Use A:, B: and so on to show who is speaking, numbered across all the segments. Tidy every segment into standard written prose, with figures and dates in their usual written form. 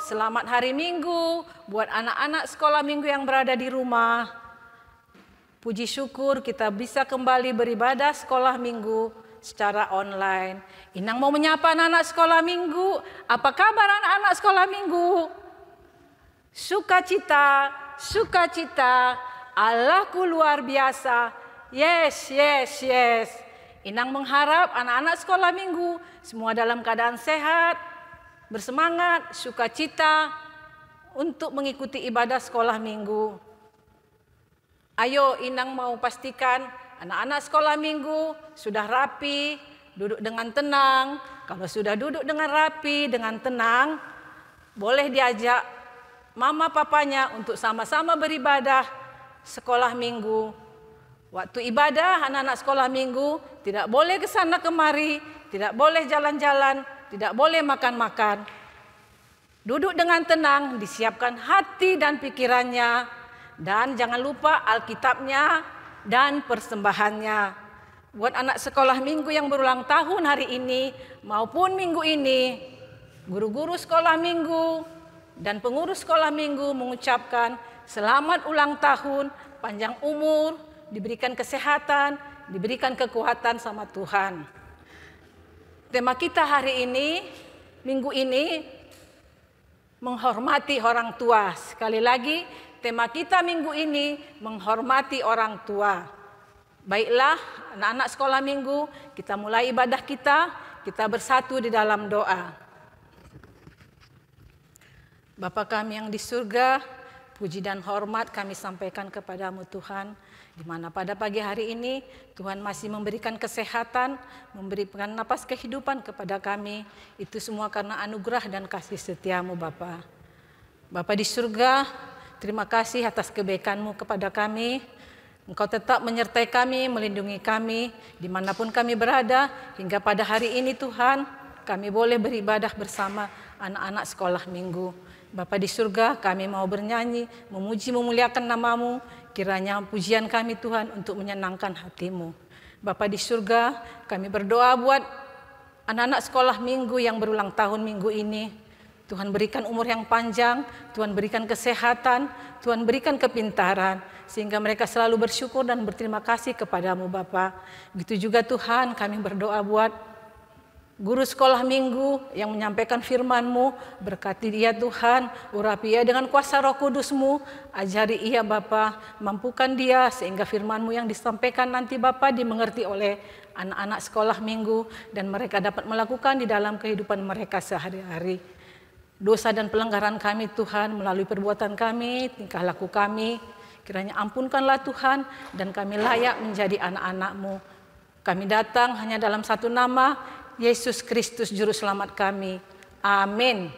A: selamat hari Minggu buat anak-anak sekolah minggu yang berada di rumah. Puji syukur kita bisa kembali beribadah sekolah minggu secara online. Inang mau menyapa anak-anak sekolah minggu. Apa kabar anak-anak sekolah minggu? Sukacita, sukacita, Allahku luar biasa. Yes, yes, yes. Inang mengharap anak-anak sekolah minggu semua dalam keadaan sehat, bersemangat, sukacita untuk mengikuti ibadah sekolah minggu. Ayo, Inang mau pastikan anak-anak sekolah minggu sudah rapi, duduk dengan tenang. Kalau sudah duduk dengan rapi, dengan tenang, boleh diajak mama papanya untuk sama-sama beribadah sekolah minggu. Waktu ibadah anak-anak sekolah minggu tidak boleh ke sana kemari, tidak boleh jalan-jalan, tidak boleh makan-makan. Duduk dengan tenang, disiapkan hati dan pikirannya, dan jangan lupa Alkitabnya dan persembahannya. Buat anak sekolah minggu yang berulang tahun hari ini maupun minggu ini, guru-guru sekolah minggu dan pengurus sekolah minggu mengucapkan selamat ulang tahun, panjang umur, diberikan kesehatan, diberikan kekuatan sama Tuhan. Tema kita hari ini, minggu ini, menghormati orang tua. Sekali lagi, tema kita minggu ini, menghormati orang tua. Baiklah, anak-anak sekolah minggu, kita mulai ibadah kita bersatu di dalam doa. Bapa kami yang di surga, puji dan hormat kami sampaikan kepadamu Tuhan. Di mana pada pagi hari ini Tuhan masih memberikan kesehatan, memberikan napas kehidupan kepada kami. Itu semua karena anugerah dan kasih setiamu Bapa. Bapa di surga, terima kasih atas kebaikan-Mu kepada kami. Engkau tetap menyertai kami, melindungi kami dimanapun kami berada. Hingga pada hari ini Tuhan, kami boleh beribadah bersama anak-anak sekolah minggu. Bapa di surga, kami mau bernyanyi, memuji, memuliakan nama-Mu. Kiranya pujian kami Tuhan untuk menyenangkan hati-Mu. Bapa di surga, kami berdoa buat anak-anak sekolah minggu yang berulang tahun minggu ini. Tuhan berikan umur yang panjang, Tuhan berikan kesehatan, Tuhan berikan kepintaran. Sehingga mereka selalu bersyukur dan berterima kasih kepadamu Bapa. Begitu juga Tuhan, kami berdoa buat guru sekolah minggu yang menyampaikan firman-Mu, berkati dia Tuhan, urapi ia dengan kuasa Roh Kudus-Mu, ajari ia Bapa, mampukan dia sehingga firman-Mu yang disampaikan nanti Bapa dimengerti oleh anak-anak sekolah minggu dan mereka dapat melakukan di dalam kehidupan mereka sehari-hari. Dosa dan pelanggaran kami Tuhan melalui perbuatan kami, tingkah laku kami, kiranya ampunkanlah Tuhan dan kami layak menjadi anak-anak-Mu. Kami datang hanya dalam satu nama, Yesus Kristus Juru Selamat kami. Amin.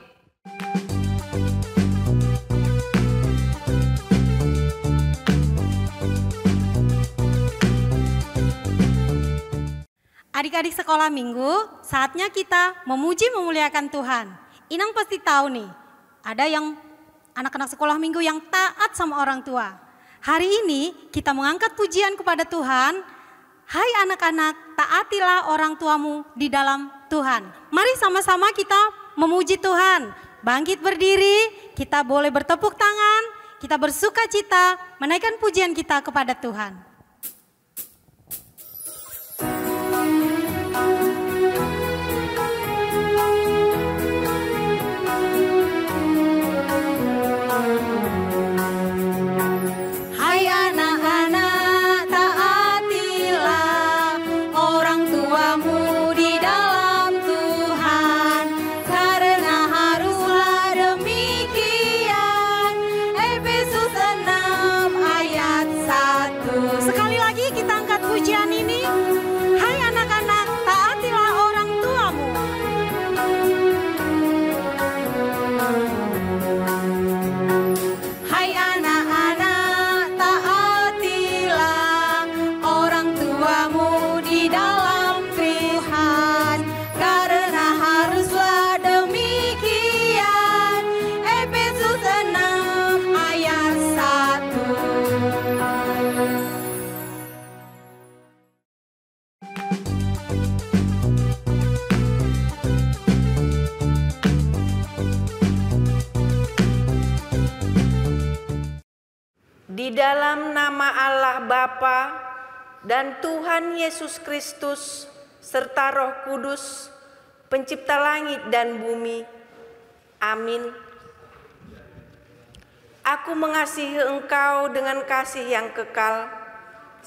B: Adik-adik sekolah minggu, saatnya kita memuji memuliakan Tuhan. Inang pasti tahu nih, ada yang anak-anak sekolah minggu yang taat sama orang tua. Hari ini kita mengangkat pujian kepada Tuhan. Hai anak-anak, taatilah orang tuamu di dalam Tuhan. Mari sama-sama kita memuji Tuhan. Bangkit berdiri, kita boleh bertepuk tangan, kita bersuka cita, menaikkan pujian kita kepada Tuhan.
C: Efesus 6 ayat 1. Di dalam nama Allah Bapa dan Tuhan Yesus Kristus serta Roh Kudus, Pencipta langit dan bumi. Amin. Aku mengasihi engkau dengan kasih yang kekal.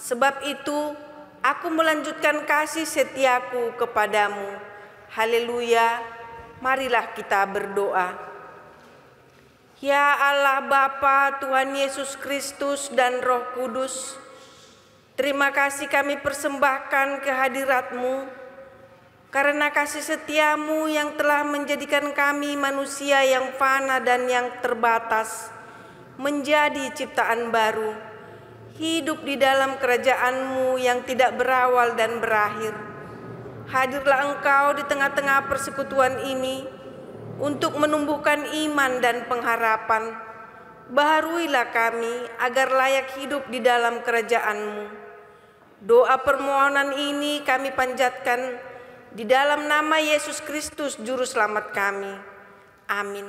C: Sebab itu, aku melanjutkan kasih setiaku kepadamu. Haleluya. Marilah kita berdoa. Ya Allah Bapa, Tuhan Yesus Kristus dan Roh Kudus, terima kasih kami persembahkan kehadirat-Mu, karena kasih setiamu yang telah menjadikan kami manusia yang fana dan yang terbatas menjadi ciptaan baru, hidup di dalam kerajaan-Mu yang tidak berawal dan berakhir. Hadirlah Engkau di tengah-tengah persekutuan ini untuk menumbuhkan iman dan pengharapan. Baharuilah kami agar layak hidup di dalam kerajaan-Mu. Doa permohonan ini kami panjatkan di dalam nama Yesus Kristus Juru Selamat kami. Amin.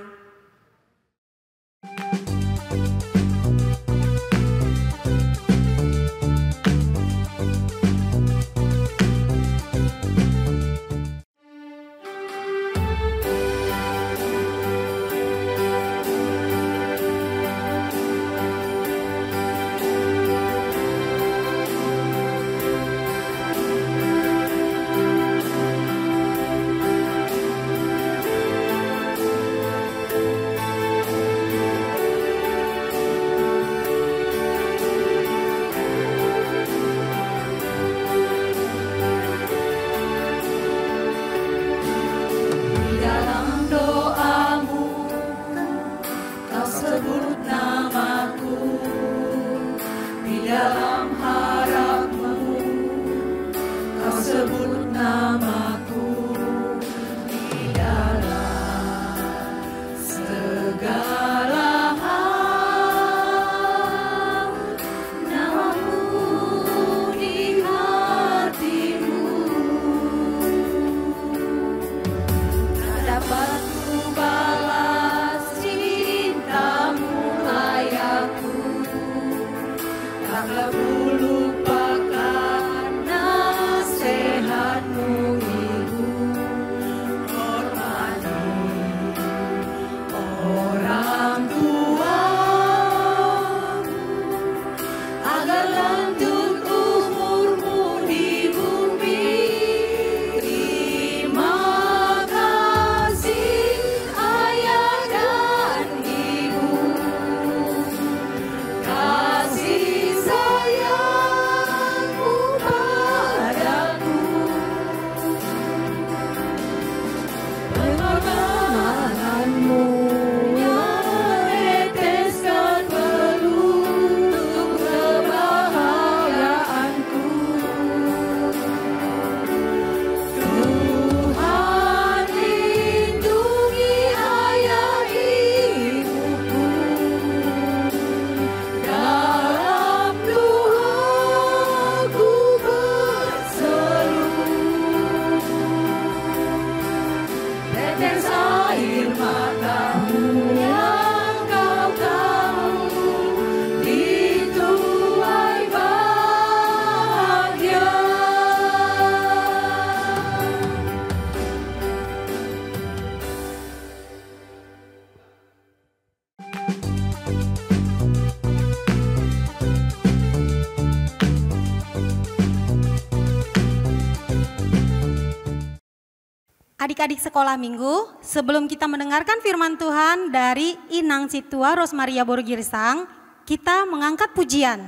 B: Adik-adik sekolah minggu, sebelum kita mendengarkan firman Tuhan dari Inang Citua Rosmaria Borugirsang, kita mengangkat pujian.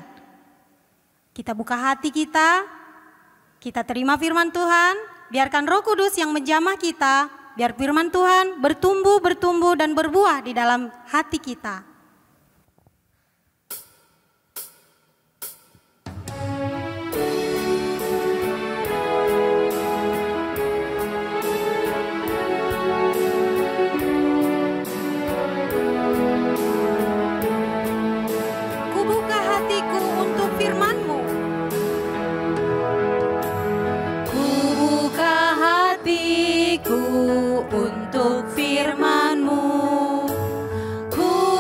B: Kita buka hati kita terima firman Tuhan, biarkan Roh Kudus yang menjamah kita, biar firman Tuhan bertumbuh dan berbuah di dalam hati kita.
D: Untuk firman-Mu, ku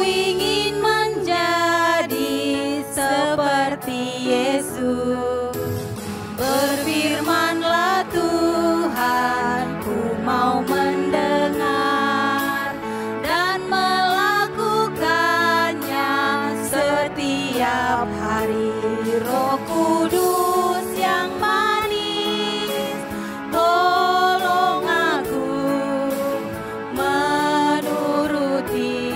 B: hari. Roh Kudus yang manis, tolong aku menuruti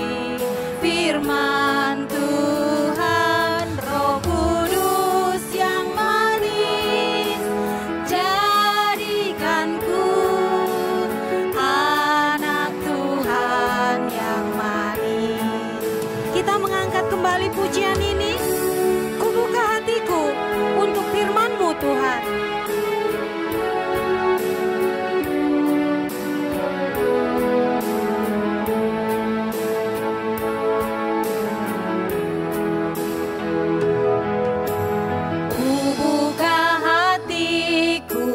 B: firman Tuhan. Roh Kudus yang manis, jadikanku anak Tuhan yang manis. Kita mengangkat kembali pujian ini. Kubuka hatiku untuk firman-Mu Tuhan. Kubuka hatiku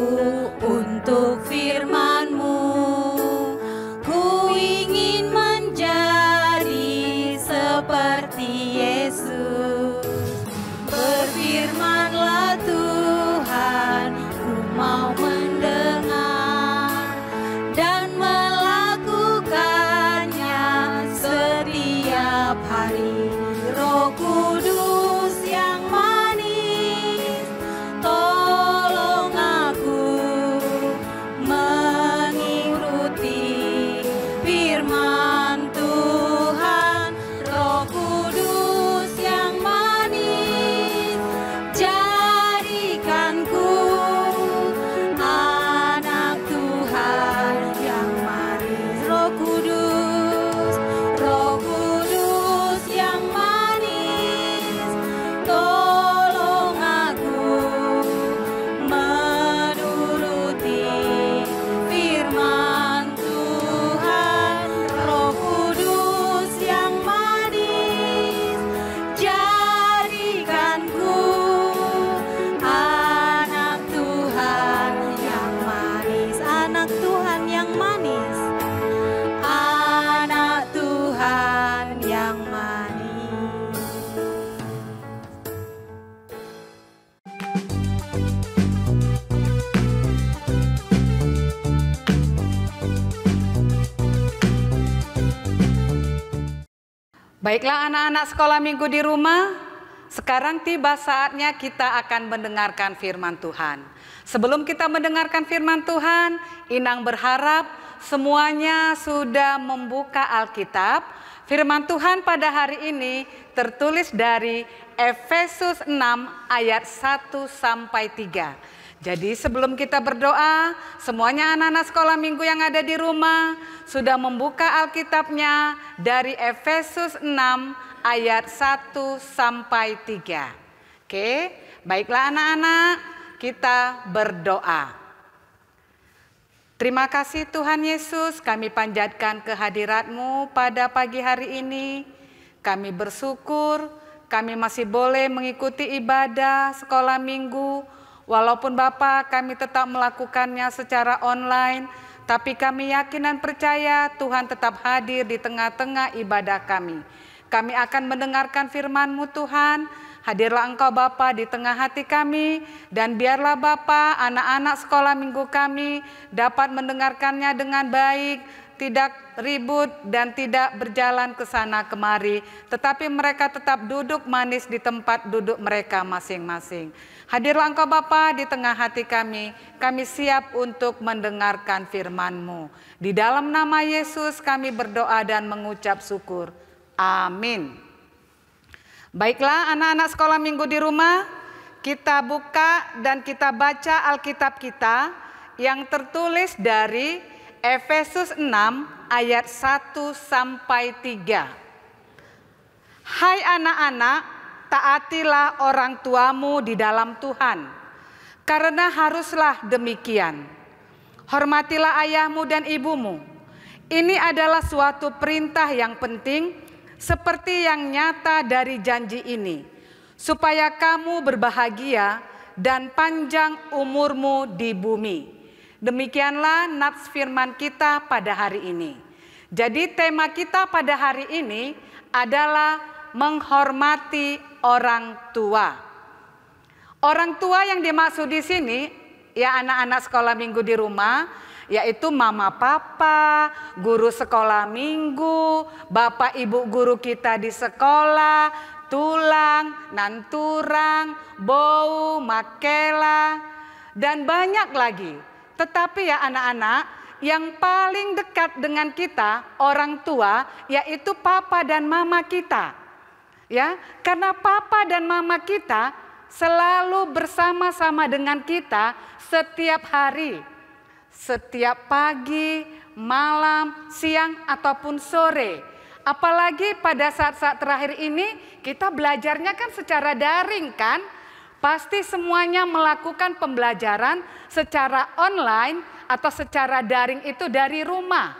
B: untuk firman-Mu. Ku ingin menjadi seperti Yesus. Berfirmanlah Tuhan, ku mau mendengar dan melakukannya setiap hari. Roh Kudus yang manis, tolong aku mengikuti firman Tuhan. Roh Kudus yang manis, jadikanku anak Tuhan yang manis. Roh Kudus yang manis, tolong aku menuruti firman Tuhan. Roh Kudus yang manis, jadikanku anak Tuhan yang manis. Anak Tuhan yang manis, anak Tuhan yang manis.
A: Baiklah anak-anak sekolah minggu di rumah, sekarang tiba saatnya kita akan mendengarkan firman Tuhan. Sebelum kita mendengarkan firman Tuhan, Inang berharap semuanya sudah membuka Alkitab. Firman Tuhan pada hari ini tertulis dari Efesus 6 ayat 1 sampai 3. Jadi sebelum kita berdoa, semuanya anak-anak sekolah minggu yang ada di rumah sudah membuka Alkitabnya dari Efesus 6 ayat 1 sampai 3. Oke, baiklah anak-anak, kita berdoa. Terima kasih Tuhan Yesus, kami panjatkan kehadirat-Mu pada pagi hari ini. Kami bersyukur, kami masih boleh mengikuti ibadah sekolah minggu. Walaupun Bapak kami tetap melakukannya secara online, tapi kami yakin dan percaya Tuhan tetap hadir di tengah-tengah ibadah kami. Kami akan mendengarkan firman-Mu Tuhan. Hadirlah Engkau Bapa di tengah hati kami, dan biarlah Bapa anak-anak sekolah minggu kami dapat mendengarkannya dengan baik, tidak ribut dan tidak berjalan ke sana kemari, tetapi mereka tetap duduk manis di tempat duduk mereka masing-masing. Hadirlah Engkau Bapa di tengah hati kami siap untuk mendengarkan firman-Mu. Di dalam nama Yesus kami berdoa dan mengucap syukur. Amin. Baiklah anak-anak sekolah minggu di rumah, kita buka dan kita baca Alkitab kita yang tertulis dari Efesus 6 ayat 1 sampai 3. Hai anak-anak, taatilah orang tuamu di dalam Tuhan, karena haruslah demikian. Hormatilah ayahmu dan ibumu. Ini adalah suatu perintah yang penting, seperti yang nyata dari janji ini, supaya kamu berbahagia dan panjang umurmu di bumi. Demikianlah nats firman kita pada hari ini. Jadi tema kita pada hari ini adalah menghormati orang tua. Orang tua yang dimaksud di sini, ya anak-anak sekolah minggu di rumah, yaitu mama papa, guru sekolah minggu, bapak ibu guru kita di sekolah, tulang,
D: Nanturang, Bou, Makela, dan banyak lagi. Tetapi ya anak-anak, yang paling dekat dengan kita, orang tua, yaitu papa dan mama kita. Ya, karena papa dan mama kita selalu bersama-sama dengan kita setiap hari. Setiap pagi, malam, siang, ataupun sore. Apalagi pada saat-saat terakhir ini kita belajarnya kan secara daring kan. Pasti semuanya melakukan pembelajaran secara online atau secara daring itu dari rumah.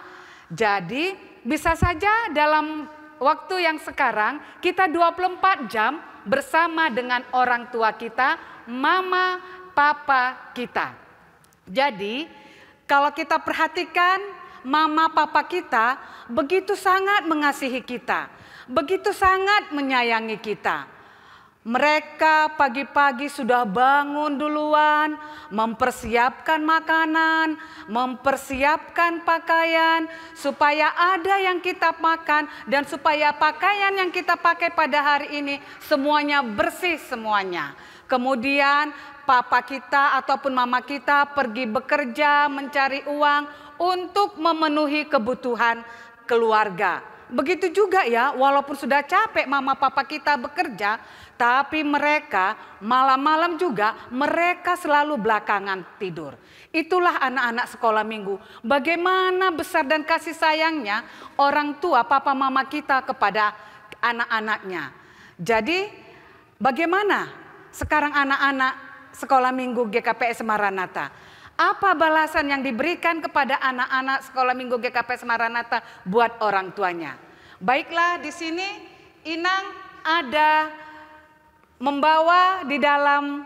D: Jadi bisa saja dalam waktu yang sekarang kita 24 jam bersama dengan orang tua kita, mama, papa kita. Jadi kalau kita perhatikan, mama papa kita begitu sangat mengasihi kita, begitu sangat menyayangi kita. Mereka pagi-pagi sudah bangun duluan, mempersiapkan makanan, mempersiapkan pakaian, supaya ada yang kita makan dan supaya pakaian yang kita pakai pada hari ini semuanya bersih semuanya. Kemudian papa kita ataupun mama kita pergi bekerja mencari uang untuk memenuhi kebutuhan keluarga. Begitu juga ya, walaupun sudah capek mama papa kita bekerja, tapi mereka malam-malam juga mereka selalu belakangan tidur. Itulah anak-anak sekolah minggu. Bagaimana besar dan kasih sayangnya orang tua papa mama kita kepada anak-anaknya. Jadi bagaimana sekarang anak-anak sekolah minggu GKPS Maranatha? Apa balasan yang diberikan kepada anak-anak sekolah minggu GKPS Maranatha buat orang tuanya? Baiklah, di sini Inang ada membawa di dalam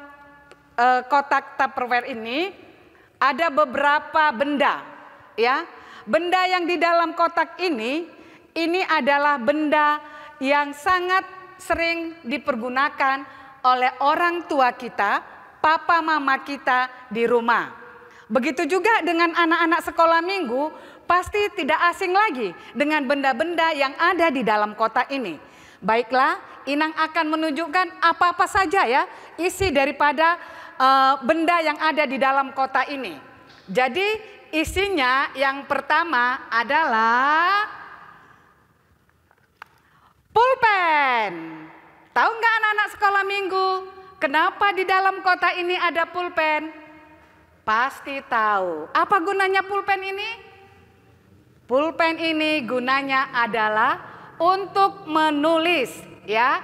D: kotak Tupperware ini ada beberapa benda, ya. Benda yang di dalam kotak ini adalah benda yang sangat sering dipergunakan oleh orang tua kita, papa mama kita di rumah. Begitu juga dengan anak-anak sekolah minggu, pasti tidak asing lagi dengan benda-benda yang ada di dalam kotak ini. Baiklah, Inang akan menunjukkan apa-apa saja ya isi daripada benda yang ada di dalam kotak ini. Jadi isinya yang pertama adalah pulpen. Tahu nggak anak-anak sekolah minggu, kenapa di dalam kotak ini ada pulpen? Pasti tahu. Apa gunanya pulpen ini? Pulpen ini gunanya adalah untuk menulis, ya.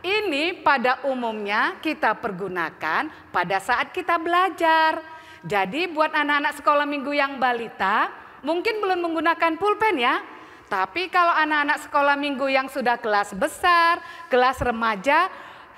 D: Ini pada umumnya kita pergunakan pada saat kita belajar. Jadi buat anak-anak sekolah minggu yang balita, mungkin belum menggunakan pulpen ya. Tapi kalau anak-anak sekolah minggu yang sudah kelas besar, kelas remaja,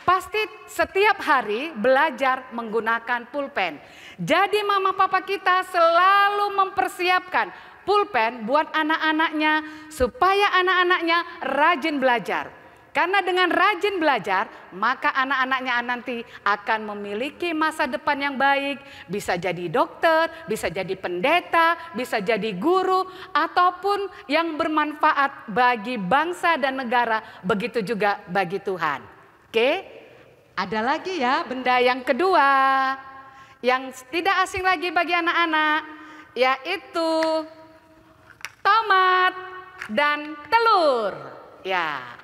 D: pasti setiap hari belajar menggunakan pulpen. Jadi mama papa kita selalu mempersiapkan pulpen buat anak-anaknya supaya anak-anaknya rajin belajar. Karena dengan rajin belajar, maka anak-anaknya nanti akan memiliki masa depan yang baik. Bisa jadi dokter, bisa jadi pendeta, bisa jadi guru, ataupun yang bermanfaat bagi bangsa dan negara, begitu juga bagi Tuhan. Oke, ada lagi ya benda yang kedua, yang tidak asing lagi bagi anak-anak, yaitu tomat dan telur. Ya.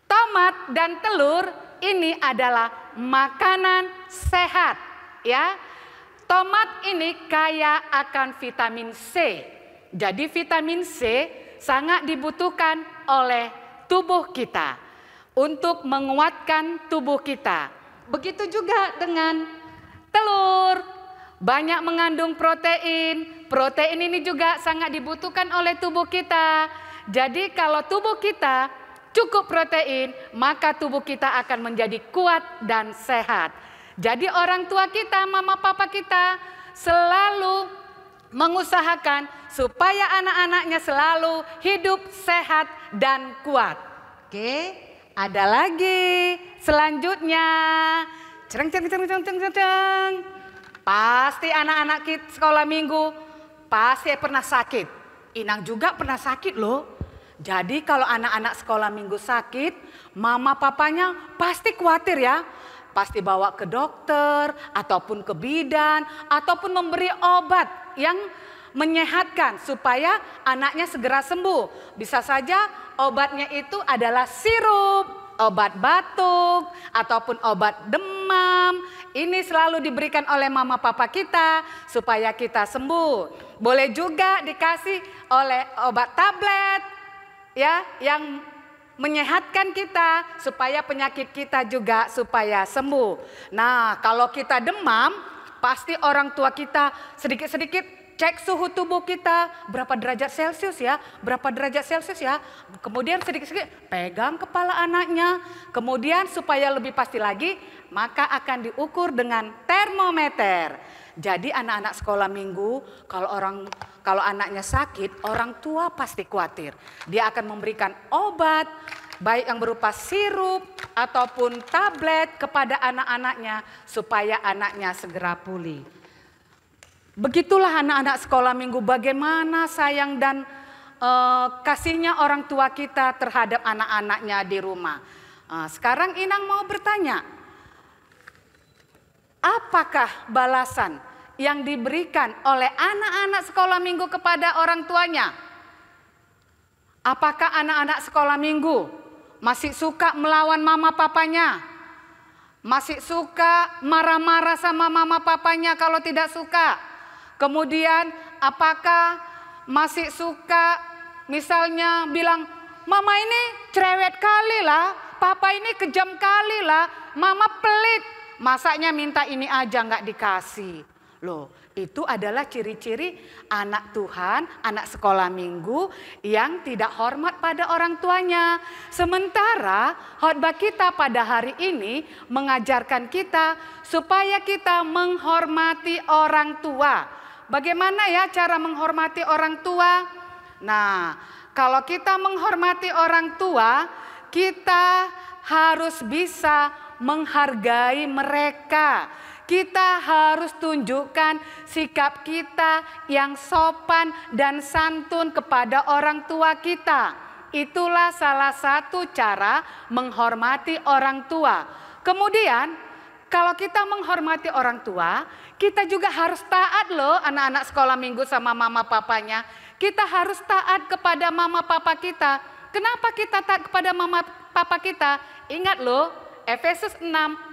D: Tomat dan telur ini adalah makanan sehat, ya. Tomat ini kaya akan vitamin C. Jadi vitamin C sangat dibutuhkan oleh tubuh kita untuk menguatkan tubuh kita. Begitu juga dengan telur, banyak mengandung protein. Protein ini juga sangat dibutuhkan oleh tubuh kita. Jadi kalau tubuh kita cukup protein, maka tubuh kita akan menjadi kuat dan sehat. Jadi orang tua kita, mama papa kita selalu mengusahakan supaya anak-anaknya selalu hidup sehat dan kuat. Oke, ada lagi selanjutnya. Pasti anak-anak kita sekolah minggu pasti pernah sakit. Inang juga pernah sakit loh. Jadi kalau anak-anak sekolah minggu sakit, mama papanya pasti khawatir ya. Pasti bawa ke dokter, ataupun ke bidan, ataupun memberi obat yang menyehatkan supaya anaknya segera sembuh. Bisa saja obatnya itu adalah sirup, obat batuk, ataupun obat demam. Ini selalu diberikan oleh mama papa kita supaya kita sembuh. Boleh juga dikasih oleh obat tablet ya yang menyehatkan kita supaya penyakit kita juga supaya sembuh. Nah, kalau kita demam, pasti orang tua kita sedikit-sedikit cek suhu tubuh kita berapa derajat Celcius ya, berapa derajat Celcius ya. Kemudian sedikit-sedikit pegang kepala anaknya. Kemudian supaya lebih pasti lagi, maka akan diukur dengan termometer. Jadi anak-anak sekolah minggu, kalau anaknya sakit, orang tua pasti khawatir. Dia akan memberikan obat, baik yang berupa sirup ataupun tablet kepada anak-anaknya supaya anaknya segera pulih. Begitulah anak-anak sekolah minggu, bagaimana sayang dan kasihnya orang tua kita terhadap anak-anaknya di rumah. Sekarang Inang mau bertanya, apakah balasan yang diberikan oleh anak-anak sekolah minggu kepada orang tuanya? Apakah anak-anak sekolah minggu masih suka melawan mama papanya? Masih suka marah-marah sama mama papanya kalau tidak suka? Kemudian apakah masih suka misalnya bilang, mama ini cerewet kali lah, papa ini kejam kali lah, mama pelit, masaknya minta ini aja nggak dikasih. Loh, itu adalah ciri-ciri anak Tuhan, anak sekolah minggu yang tidak hormat pada orang tuanya. Sementara khotbah kita pada hari ini mengajarkan kita supaya kita menghormati orang tua. Bagaimana ya cara menghormati orang tua? Nah, kalau kita menghormati orang tua, kita harus bisa menghargai mereka. Kita harus tunjukkan sikap kita yang sopan dan santun kepada orang tua kita. Itulah salah satu cara menghormati orang tua. Kemudian, kalau kita menghormati orang tua, kita juga harus taat loh anak-anak sekolah minggu sama mama papanya. Kita harus taat kepada mama papa kita. Kenapa kita taat kepada mama papa kita? Ingat loh, Efesus 6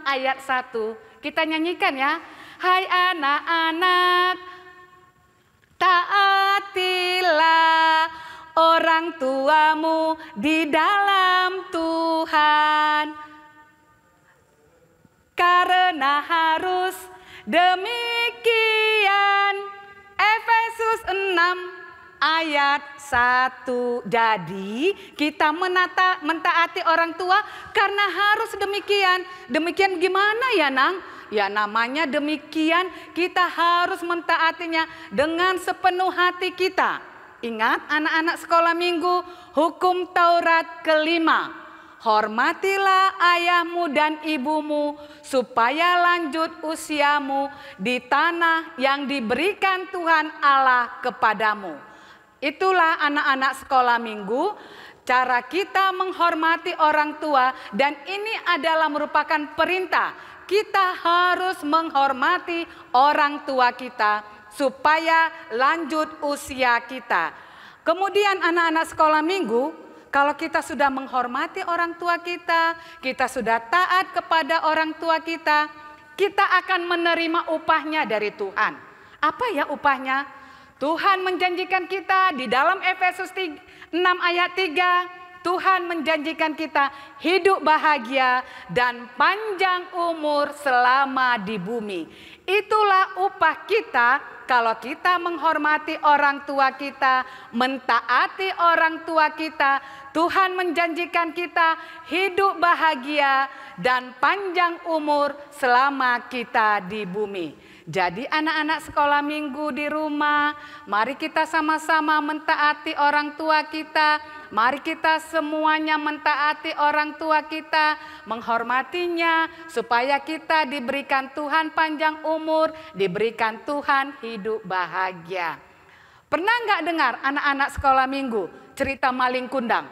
D: ayat 1. Kita nyanyikan ya. Hai anak-anak, taatilah orang tuamu di dalam Tuhan. Karena harus demikian. Efesus 6 ayat 1. Jadi kita mentaati orang tua karena harus demikian. Demikian gimana ya Nang? Ya namanya demikian, kita harus mentaatinya dengan sepenuh hati kita. Ingat anak-anak sekolah minggu, hukum Taurat kelima. Hormatilah ayahmu dan ibumu supaya lanjut usiamu di tanah yang diberikan Tuhan Allah kepadamu. Itulah anak-anak sekolah minggu, cara kita menghormati orang tua, dan ini adalah merupakan perintah. Kita harus menghormati orang tua kita supaya lanjut usia kita. Kemudian anak-anak sekolah minggu, kalau kita sudah menghormati orang tua kita, kita sudah taat kepada orang tua kita akan menerima upahnya dari Tuhan. Apa ya upahnya? Tuhan menjanjikan kita di dalam Efesus 6 ayat 3, Tuhan menjanjikan kita hidup bahagia dan panjang umur selama di bumi. Itulah upah kita kalau kita menghormati orang tua kita, mentaati orang tua kita. Tuhan menjanjikan kita hidup bahagia dan panjang umur selama kita di bumi. Jadi anak-anak sekolah minggu di rumah, mari kita sama-sama mentaati orang tua kita. Mari kita semuanya mentaati orang tua kita, menghormatinya supaya kita diberikan Tuhan panjang umur, diberikan Tuhan hidup bahagia. Pernah nggak dengar anak-anak sekolah minggu cerita maling kundang?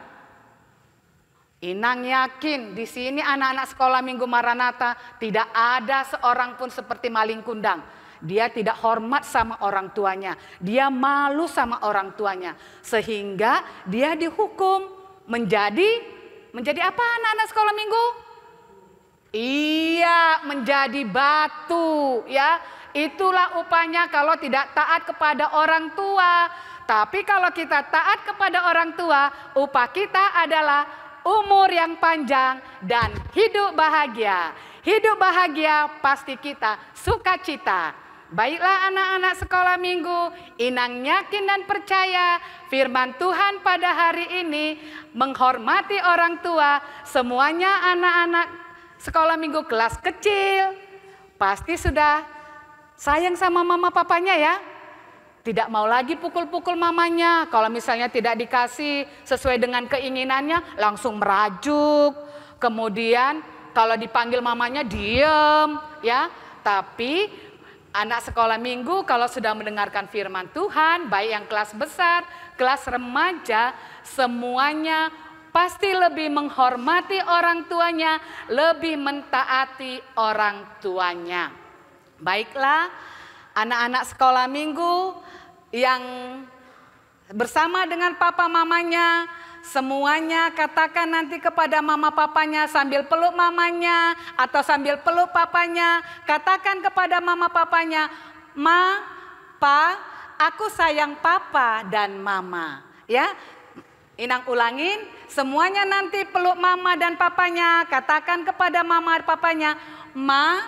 D: Inang yakin di sini anak-anak sekolah minggu Maranatha tidak ada seorang pun seperti maling kundang. Dia tidak hormat sama orang tuanya. Dia malu sama orang tuanya. Sehingga dia dihukum menjadi apa anak-anak sekolah minggu? Iya, menjadi batu ya. Itulah upahnya kalau tidak taat kepada orang tua. Tapi kalau kita taat kepada orang tua, upah kita adalah umur yang panjang dan hidup bahagia. Hidup bahagia pasti kita sukacita. Baiklah anak-anak sekolah minggu, Inang yakin dan percaya firman Tuhan pada hari ini menghormati orang tua. Semuanya anak-anak sekolah minggu kelas kecil pasti sudah sayang sama mama papanya ya. Tidak mau lagi pukul-pukul mamanya. Kalau misalnya tidak dikasih sesuai dengan keinginannya, langsung merajuk. Kemudian kalau dipanggil mamanya diem ya. Tapi anak sekolah minggu kalau sudah mendengarkan firman Tuhan, baik yang kelas besar, kelas remaja, semuanya pasti lebih menghormati orang tuanya, lebih mentaati orang tuanya. Baiklah anak-anak sekolah minggu yang bersama dengan papa mamanya, semuanya katakan nanti kepada mama papanya sambil peluk mamanya atau sambil peluk papanya. Katakan kepada mama papanya, "Ma, Pa, aku sayang papa dan mama." Ya, Inang ulangin, semuanya nanti peluk mama dan papanya. Katakan kepada mama dan papanya, "Ma,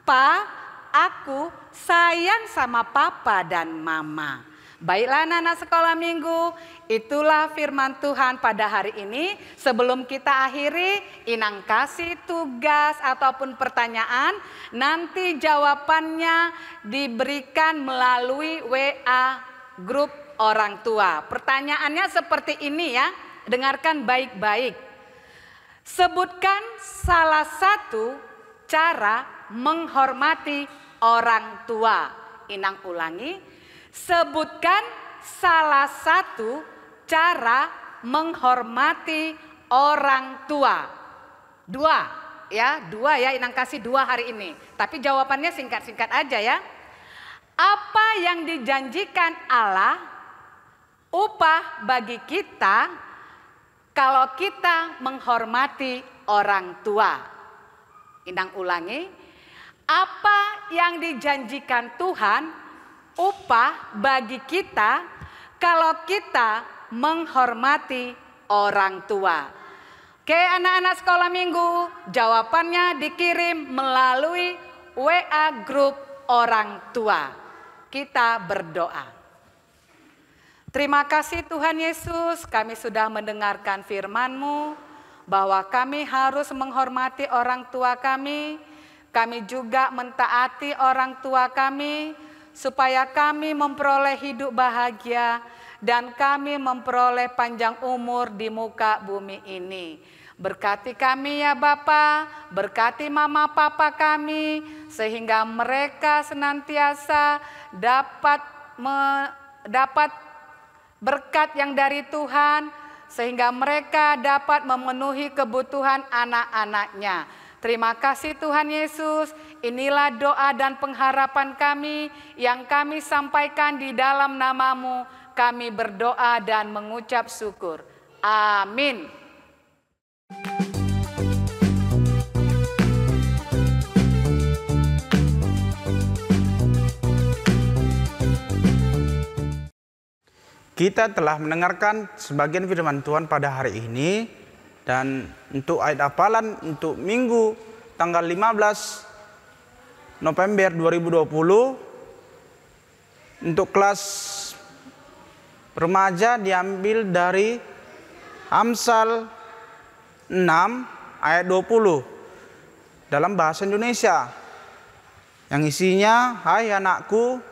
D: Pa, aku sayang sama papa dan mama." Baiklah anak-anak sekolah minggu, itulah firman Tuhan pada hari ini. Sebelum kita akhiri, Inang kasih tugas ataupun pertanyaan. Nanti jawabannya diberikan melalui WA grup orang tua. Pertanyaannya seperti ini ya, dengarkan baik-baik. Sebutkan salah satu cara menghormati orang tua. Inang ulangi. Sebutkan salah satu cara menghormati orang tua. Dua ya Inang kasih dua hari ini. Tapi jawabannya singkat-singkat aja ya. Apa yang dijanjikan Allah upah bagi kita kalau kita menghormati orang tua? Inang ulangi. Apa yang dijanjikan Tuhan upah bagi kita kalau kita menghormati orang tua? Oke anak-anak sekolah minggu, jawabannya dikirim melalui WA grup orang tua. Kita berdoa. Terima kasih Tuhan Yesus, kami sudah mendengarkan firman-Mu bahwa kami harus menghormati orang tua kami. Kami juga mentaati orang tua kami supaya kami memperoleh hidup bahagia dan kami memperoleh panjang umur di muka bumi ini. Berkati kami ya Bapa, berkati mama papa kami sehingga mereka senantiasa dapat berkat yang dari Tuhan, sehingga mereka dapat memenuhi kebutuhan anak-anaknya. Terima kasih Tuhan Yesus, inilah doa dan pengharapan kami yang kami sampaikan di dalam nama-Mu. Kami berdoa dan mengucap syukur. Amin.
E: Kita telah mendengarkan sebagian firman Tuhan pada hari ini. Dan untuk ayat hafalan untuk Minggu tanggal 15 November 2020 untuk kelas remaja diambil dari Amsal 6 ayat 20 dalam bahasa Indonesia yang isinya, "Hai anakku,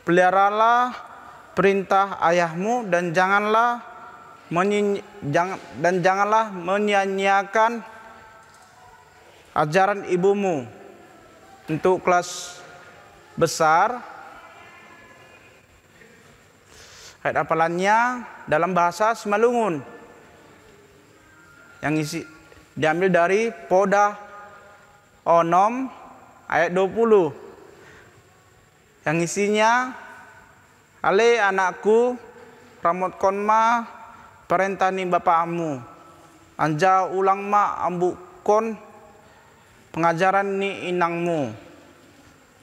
E: peliharalah perintah ayahmu dan janganlah menyia-nyiakan ajaran ibumu." Untuk kelas besar Ayat hafalannya dalam bahasa Simalungun yang isi diambil dari Podah Onom ayat 20 yang isinya, ale anakku ramot konma perintani bapakmu, anja ulang ma ambukon pengajaran ni inangmu.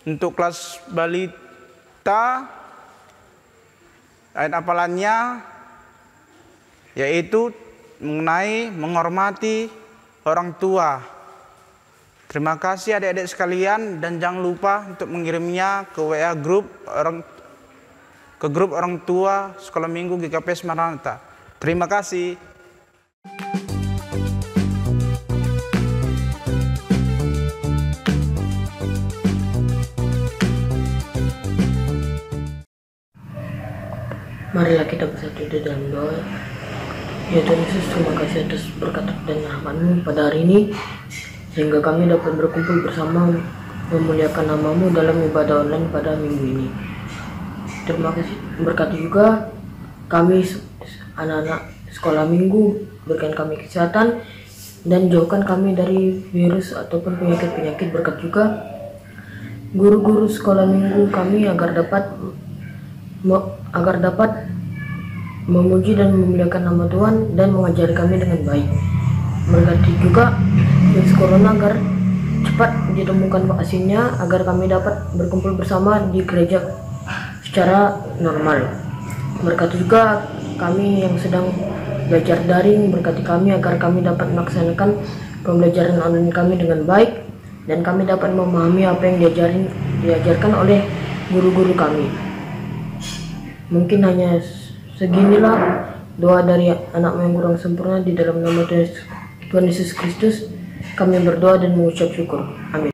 E: Untuk kelas balita ayat hafalannya yaitu mengenai menghormati orang tua. Terima kasih adik-adik sekalian, dan jangan lupa untuk mengirimnya ke WA grup orang tua Sekolah Minggu GKPS Maranatha. Terima kasih.
F: Marilah kita bersatu di dalam doa. Ya Tuhan Yesus, terima kasih atas berkat dan rahmat-Mu pada hari ini, sehingga kami dapat berkumpul bersama memuliakan nama-Mu dalam ibadah online pada minggu ini. Terima kasih, berkati juga kami anak-anak sekolah minggu, berikan kami kesehatan dan jauhkan kami dari virus ataupun penyakit-penyakit. Berkat juga guru-guru sekolah minggu kami agar dapat memuji dan memuliakan nama Tuhan dan mengajari kami dengan baik. Berkati juga virus corona agar cepat ditemukan vaksinnya, agar kami dapat berkumpul bersama di gereja secara normal. Berkati juga kami yang sedang belajar daring, berkati kami agar kami dapat melaksanakan pembelajaran online kami dengan baik, dan kami dapat memahami apa yang diajarkan oleh guru-guru kami. Mungkin hanya seginilah doa dari anak-Mu yang kurang sempurna. Di dalam nama Tuhan Yesus Kristus kami berdoa dan mengucap syukur. Amin.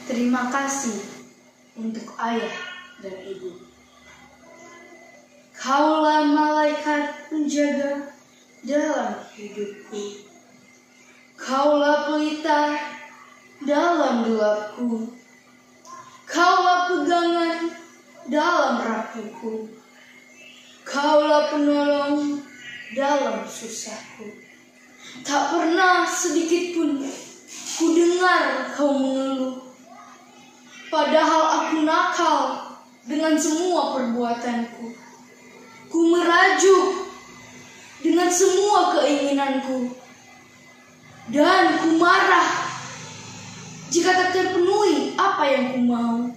G: Terima kasih untuk ayah dan ibu. Kaulah malaikat penjaga dalam hidupku. Kaulah pelita dalam gelapku. Kaulah pegangan dalam rapuhku. Kaulah penolong dalam susahku. Tak pernah sedikit pun ku dengar kau mengeluh. Padahal aku nakal dengan semua perbuatanku. Ku merajuk dengan semua keinginanku. Dan ku marah jika tak terpenuhi apa yang ku mau.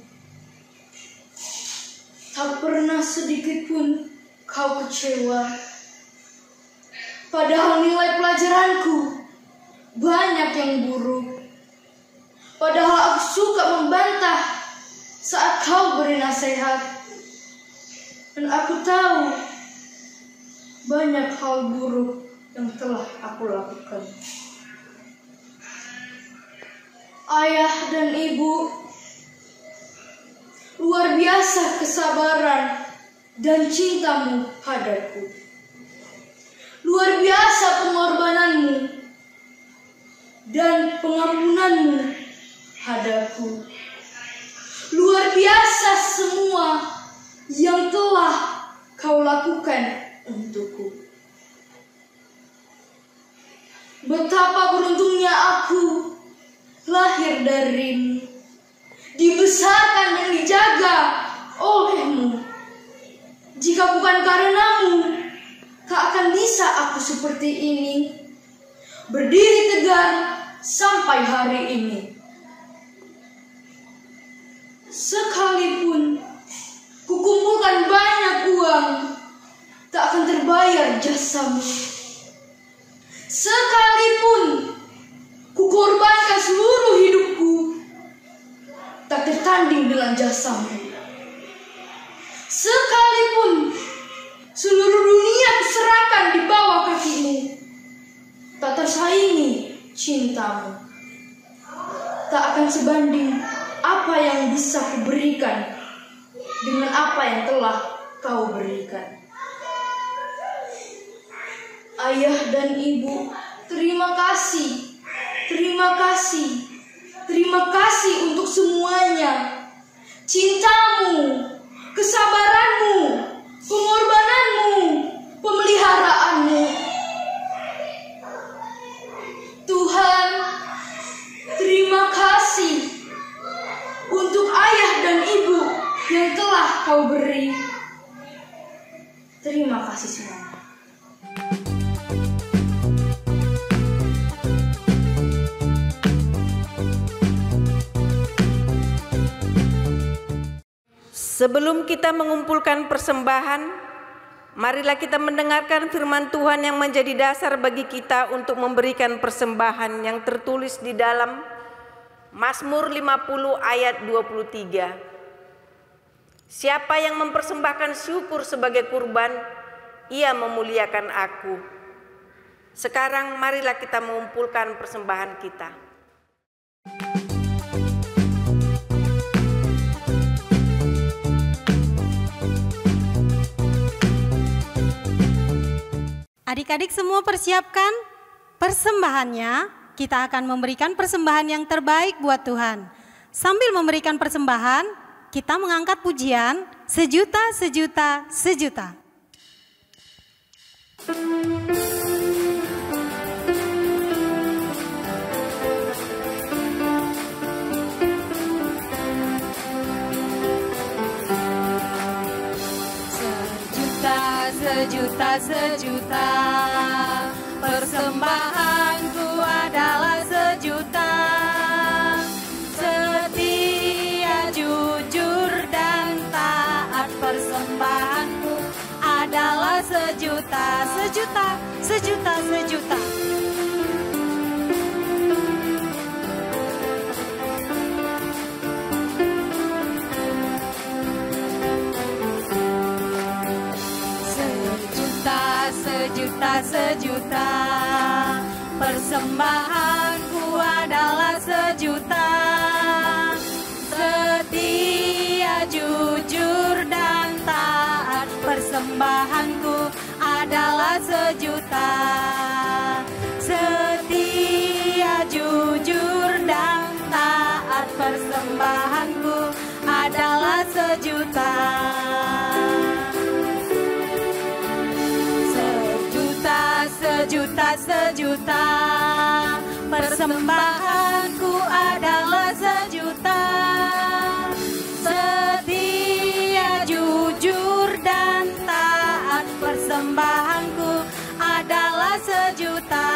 G: Tak pernah sedikit pun kau kecewa. Padahal nilai pelajaranku banyak yang buruk. Padahal aku suka membantah saat kau beri nasihat. Dan aku tahu banyak hal buruk yang telah aku lakukan. Ayah dan ibu, luar biasa kesabaran dan cintamu padaku. Luar biasa pengorbananmu dan pengampunanmu padaku. Luar biasa semua yang telah kau lakukan untukku. Betapa beruntungnya aku lahir darimu, dibesarkan dan dijaga olehmu. Jika bukan karenamu, tak akan bisa aku seperti ini, berdiri tegar sampai hari ini. Sekalipun kukumpulkan banyak uang, tak akan terbayar jasamu. Sekalipun kukorbankan seluruh hidupku, tak tertanding dengan jasamu. Sekalipun seluruh dunia kuserahkan di bawah kakimu, tak tersaingi cintamu. Tak akan sebanding apa yang bisa kuberikan dengan apa yang telah kau berikan. Ayah dan ibu, terima kasih Terima kasih untuk semuanya. Cintamu, kesabaranmu, pengorbananmu, pemeliharaanmu. Tuhan, terima kasih untuk ayah dan ibu yang telah Kau beri. Terima kasih semuanya.
C: Sebelum kita mengumpulkan persembahan, marilah kita mendengarkan firman Tuhan yang menjadi dasar bagi kita untuk memberikan persembahan yang tertulis di dalam Mazmur 50 ayat 23. Siapa yang mempersembahkan syukur sebagai kurban, ia memuliakan aku. Sekarang marilah kita mengumpulkan persembahan kita.
B: Adik-adik semua persiapkan persembahannya. Kita akan memberikan persembahan yang terbaik buat Tuhan. Sambil memberikan persembahan, kita mengangkat pujian sejuta, sejuta, sejuta.
H: Sejuta, sejuta, persembahanku adalah sejuta. Setia, jujur, dan taat, persembahanku adalah sejuta. Sejuta, sejuta, sejuta. Sejuta, sejuta, persembahanku adalah sejuta. Setia, jujur, dan taat, persembahanku adalah sejuta. Setia, jujur, dan taat, persembahanku adalah sejuta. Sejuta, sejuta, persembahanku adalah sejuta. Setia, jujur, dan taat, persembahanku adalah sejuta.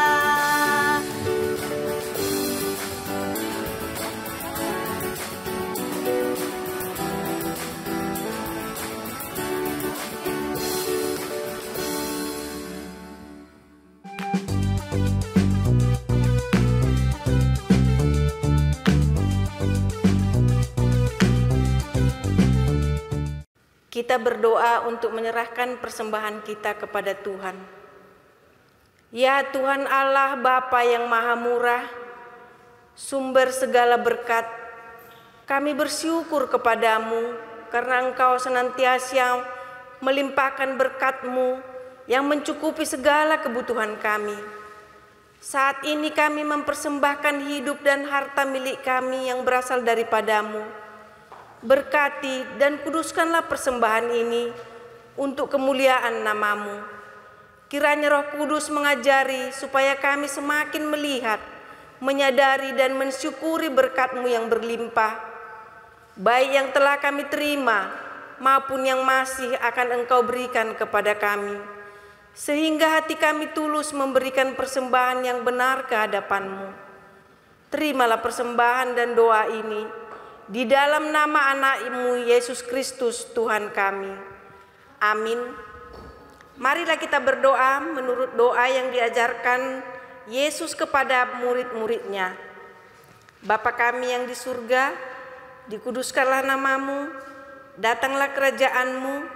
C: Kita berdoa untuk menyerahkan persembahan kita kepada Tuhan. Ya Tuhan Allah Bapa yang Maha Murah, sumber segala berkat, kami bersyukur kepadamu karena Engkau senantiasa melimpahkan berkat-Mu yang mencukupi segala kebutuhan kami. Saat ini kami mempersembahkan hidup dan harta milik kami yang berasal daripada-Mu. Berkati dan kuduskanlah persembahan ini untuk kemuliaan nama-Mu. Kiranya Roh Kudus mengajari supaya kami semakin melihat, menyadari dan mensyukuri berkat-Mu yang berlimpah, baik yang telah kami terima maupun yang masih akan Engkau berikan kepada kami, sehingga hati kami tulus memberikan persembahan yang benar ke hadapan-Mu. Terimalah persembahan dan doa ini di dalam nama anak-Mu Yesus Kristus Tuhan kami. Amin. Marilah kita berdoa menurut doa yang diajarkan Yesus kepada murid-muridnya. Bapa kami yang di surga, dikuduskanlah nama-Mu, datanglah kerajaan-Mu,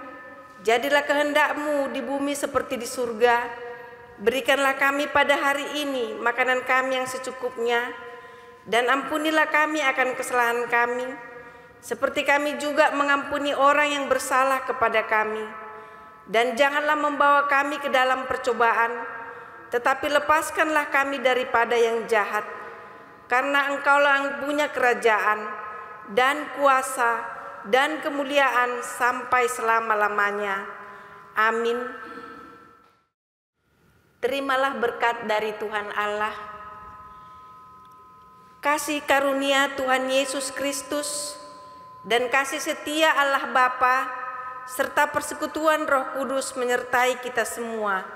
C: jadilah kehendak-Mu di bumi seperti di surga. Berikanlah kami pada hari ini makanan kami yang secukupnya, dan ampunilah kami akan kesalahan kami, seperti kami juga mengampuni orang yang bersalah kepada kami. Dan janganlah membawa kami ke dalam percobaan, tetapi lepaskanlah kami daripada yang jahat. karena Engkaulah yang punya kerajaan dan kuasa dan kemuliaan sampai selama-lamanya. Amin. Terimalah berkat dari Tuhan Allah, kasih karunia Tuhan Yesus Kristus, dan kasih setia Allah Bapa, serta persekutuan Roh Kudus menyertai kita semua.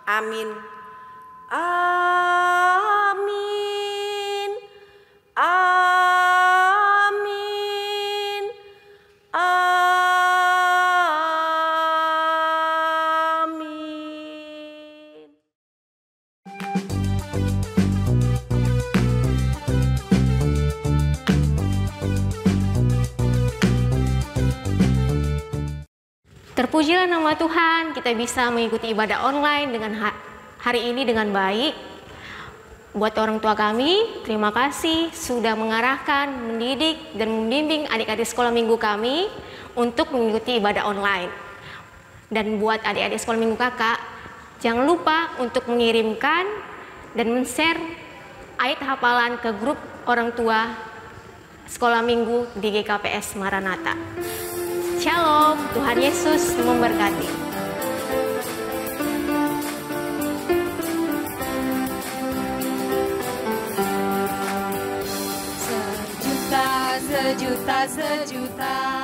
C: Amin. Amin. Amin. Amin.
I: Terpujilah nama Tuhan, kita bisa mengikuti ibadah online dengan hari ini dengan baik. Buat orang tua kami, terima kasih sudah mengarahkan, mendidik, dan membimbing adik-adik sekolah minggu kami untuk mengikuti ibadah online. Dan buat adik-adik sekolah minggu kakak, jangan lupa untuk mengirimkan dan men-share ayat hafalan ke grup orang tua sekolah minggu di GKPS Maranatha. Shalom, Tuhan Yesus memberkati.
H: Sejuta